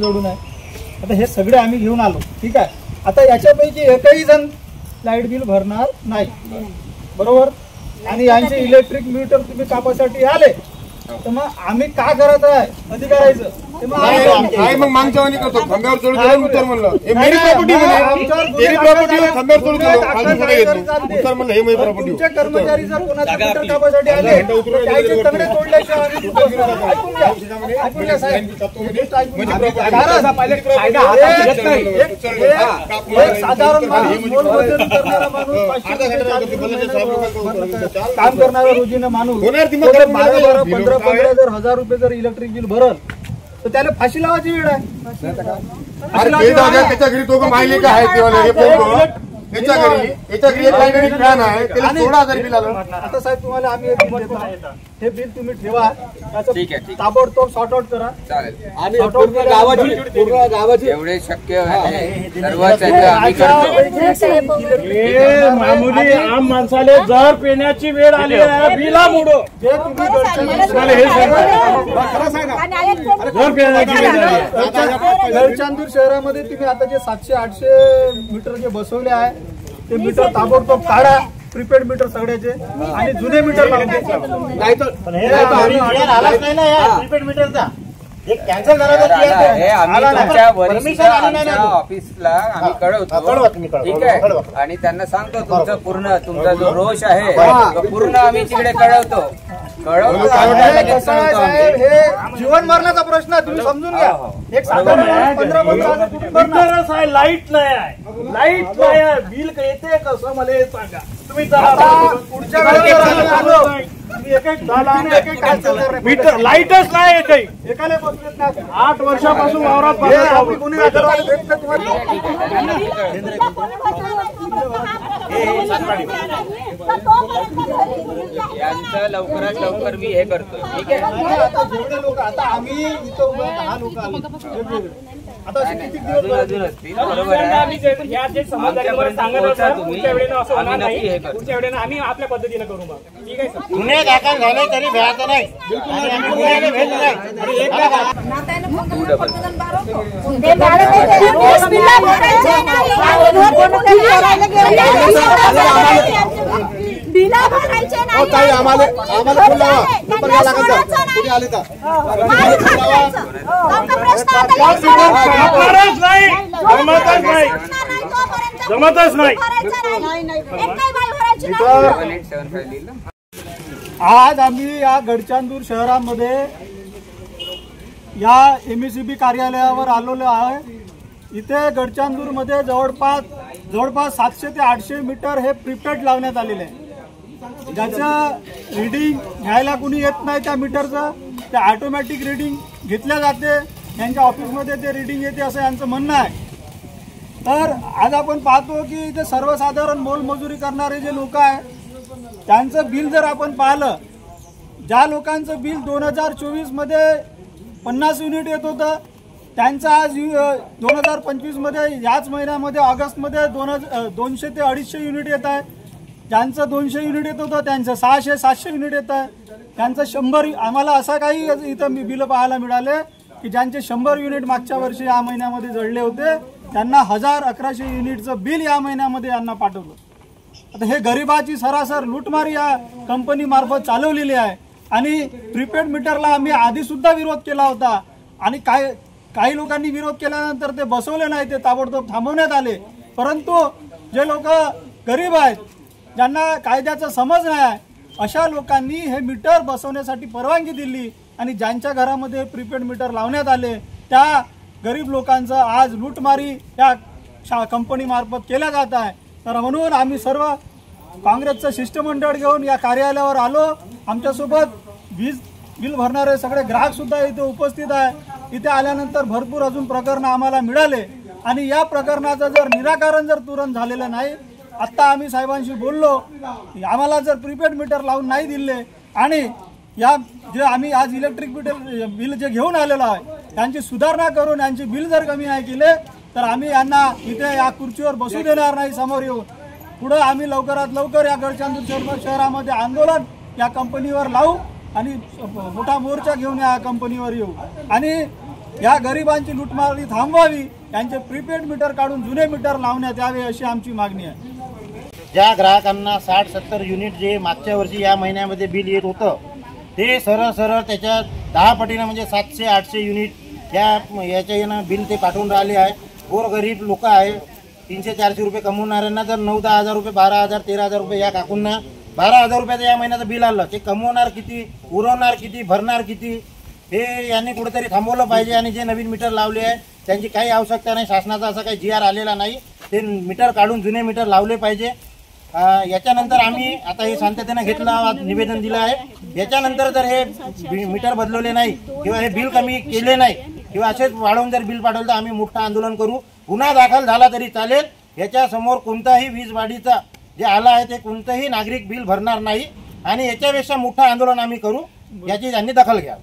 जोडून आहे. आता हे सगळे आम्ही घेऊन आलो, ठीक आहे. आता याच्यापैकी एकही जण लाईट बिल भरणार नाही, बरोबर. आणि यांचे इलेक्ट्रिक मीटर तुम्ही कापासाठी आले तर मग आम्ही का करत आहे अधिकारायचं मग मागच्या वाणी करतो खंब्यावर चढून उत्तर म्हणलं हे मेरी प्रॉपर्टी तेरी प्रॉपर्टी खंब्यावर चढून उत्तर म्हणलं हे मेरी प्रॉपर्टी. तुमचे कर्मचारी जर कोणाच्या मीटर कापासाठी आले त्याचे तंगडे तोडल्याशिवाय साधारण काम करणारा रोजीनं माणूस 12-15 जर हजार रुपये जर इलेक्ट्रिक बिल भरल तर त्याला फाशी लावायची वेळ आहे. त्याच्या घरी तो माहिले का आहे याच्या घरी एक लाईट फॅन आहे त्याला 16,000 बिल आलं. आता साहेब तुम्हाला आम्ही हे बिल तुम्ही ठेवा, ताबडतोब सॉर्ट आउट करा. गावाची एवढे शक्य मामुली आम माणसाले जर पेण्याची वेळ आली आहे बिला मोडो जर पेण्याची वेळ आली. गडचांदूर शहरामध्ये तुम्ही आता जे 700-800 मीटर जे बसवले आहे ते मीटर ताबडतोब काढा, प्रीपेड मीटर सगळ्याचे, आणि जुने मीटर प्रीपेड मीटरचा एक कॅन्सल ऑफिसला आम्ही कळवतो, ठीक आहे. आणि त्यांना सांगतो तुमचा जो रोष आहे तो पूर्ण आम्ही तिकडे कळवतो. हे जीवन मरणाचा प्रश्न आहे, तुम्ही समजून घ्या. एक साधारण 15 लाईट नाही आहे, लाईट नाही आहे, बिल येते कसं मला हे सांगा तुम्ही. पुढच्या मीटर लाईटच नाही एकही एकाला 8 वर्षापासून वावरात यांचं लवकरात लवकर मी हे करतो, ठीक आहे. जेवढे लोक आता आम्ही इथं 10 लोक आलो आता किती दिवस बरोबर आहे. पुढच्या वेळेला आम्ही आपल्या पद्धतीने करू मग, ठीक आहे. गुन्हे दाखल झाले तरी भ्यायचं नाही, बिला भरायचे नाही. आम्हाला जमतच नाही. आज आम्ही या गडचांदूर शहरामध्ये या MECB कार्यालयावर आलेलो आहे. इथे गडचांदूर मध्ये जवळपास 700 ते 800 मीटर हे प्रीपेड लावण्यात आलेले आहे. ज्याचं रीडिंग घ्यायला कुणी येत नाही त्या मीटरचं, ते ऑटोमॅटिक रीडिंग घेतल्या जाते. यांच्या ऑफिसमध्ये ते रीडिंग येते असं यांचं म्हणणं आहे. तर आज आपण पाहतो की इथे सर्वसाधारण मोलमजुरी करणारे जे लोक आहे त्यांचं बिल जर आपण पाहिलं, ज्या लोकांचं बिल 2024 मध्ये 50 युनिट येत होतं त्यांचं आज 2025 मध्ये याच महिन्यामध्ये ऑगस्टमध्ये 200 ते 250 युनिट येत आहे. ज्यांचं 200 युनिट येत होतं त्यांचं 600-700 युनिट येत आहे. त्यांचं 100. आम्हाला असा काही इथं बिल पाहायला मिळाले की ज्यांचे 100 युनिट मागच्या वर्षी या महिन्यामध्ये जळले होते त्यांना 1000-1100 युनिटचं बिल या महिन्यामध्ये यांना पाठवलं. आता हे गरिबाची सरासर लूटमारी या कंपनी मार्फत चालवलेली आहे. आणि प्रीपेड मीटरला आम्ही आधी सुद्धा विरोध केला होता आणि काही लोकांनी विरोध केल्यानंतर ते बसवले नाही, ते ताबडतोब थांबवण्यात आले. परंतु जे लोक गरीब आहेत, ज्यांना कायद्याचा समज नाही आहे, अशा लोकांनी हे मीटर बसवण्यासाठी परवानगी दिली आणि ज्यांच्या घरामध्ये प्रीपेड मीटर लावण्यात आले त्या गरीब लोकांचं आज लूटमारी या कंपनी मार्फत केल्या जात आहे. तर म्हणून आम्ही सर्व काँग्रेसचं शिष्टमंडळ घेऊन या कार्यालयावर आलो. आमच्यासोबत वीज बिल भरणारे सगळे ग्राहक सुद्धा इथे उपस्थित आहे. इथे आल्यानंतर भरपूर अजून प्रकरणं आम्हाला मिळाले आणि या प्रकरणाचं जर निराकरण जर तुरंत झालेलं नाही, आत्ता आम्ही साहेबांशी बोललो, आम्हाला जर प्रीपेड मीटर लावून नाही दिले आणि या जे आम्ही आज इलेक्ट्रिक बिल जे घेऊन आलेलो आहे त्यांची सुधारणा करून यांचे बिल जर कमी नाही केले तर आम्ही यांना इथे या खुर्चीवर बसू देणार नाही. समोर येऊन पुढे आम्ही लवकरात लवकर या गडचांदूर शहरामध्ये आंदोलन या कंपनीवर लावू आणि मोठा मोर्चा घेऊन या कंपनीवर येऊ. आणि या गरिबांची लुटमारी थांबवावी, त्यांचे प्रीपेड मीटर काढून जुने मीटर लावण्यात यावे अशी आमची मागणी आहे. ज्या ग्राहकांना 60-70 युनिट जे मागच्या वर्षी या महिन्यामध्ये बिल येत होतं ते सरळ त्याच्या 10 पटीनं म्हणजे 700-800 युनिट याच्या यानं बिल ते पाठवून राहिले आहे. गोरगरीब लोक आहे, 300-400 रुपये कमवणाऱ्यांना जर 9-10 हजार रुपये, 12,000-13 हजार रुपये, या काकूंना 12,000 रुपयाचं या महिन्याचं बिल आलं. ते कमवणार किती, उरवणार किती, भरणार किती, हे यांनी कुठेतरी थांबवलं पाहिजे. आणि जे नवीन मीटर लावले आहे त्यांची काही आवश्यकता नाही, शासनाचा असा काही GR आलेला नाही, ते मीटर काढून जुने मीटर लावले पाहिजे. याच्यानंतर आम्ही आता हे शांततेनं घेतलं, निवेदन दिलं आहे. याच्यानंतर जर हे मीटर बदलवले नाही किंवा हे बिल कमी केले नाही किंवा असेच वाढवून जर बिल पाठवलं तर आम्ही मोठं आंदोलन करू. गुन्हा दाखल झाला तरी चालेल. याच्यासमोर कोणताही वीज वाढीचा जे आला आहे ते कोणतंही नागरिक बिल भरणार नाही आणि याच्यापेक्षा मोठं आंदोलन आम्ही करू, याची त्यांनी दखल घ्या.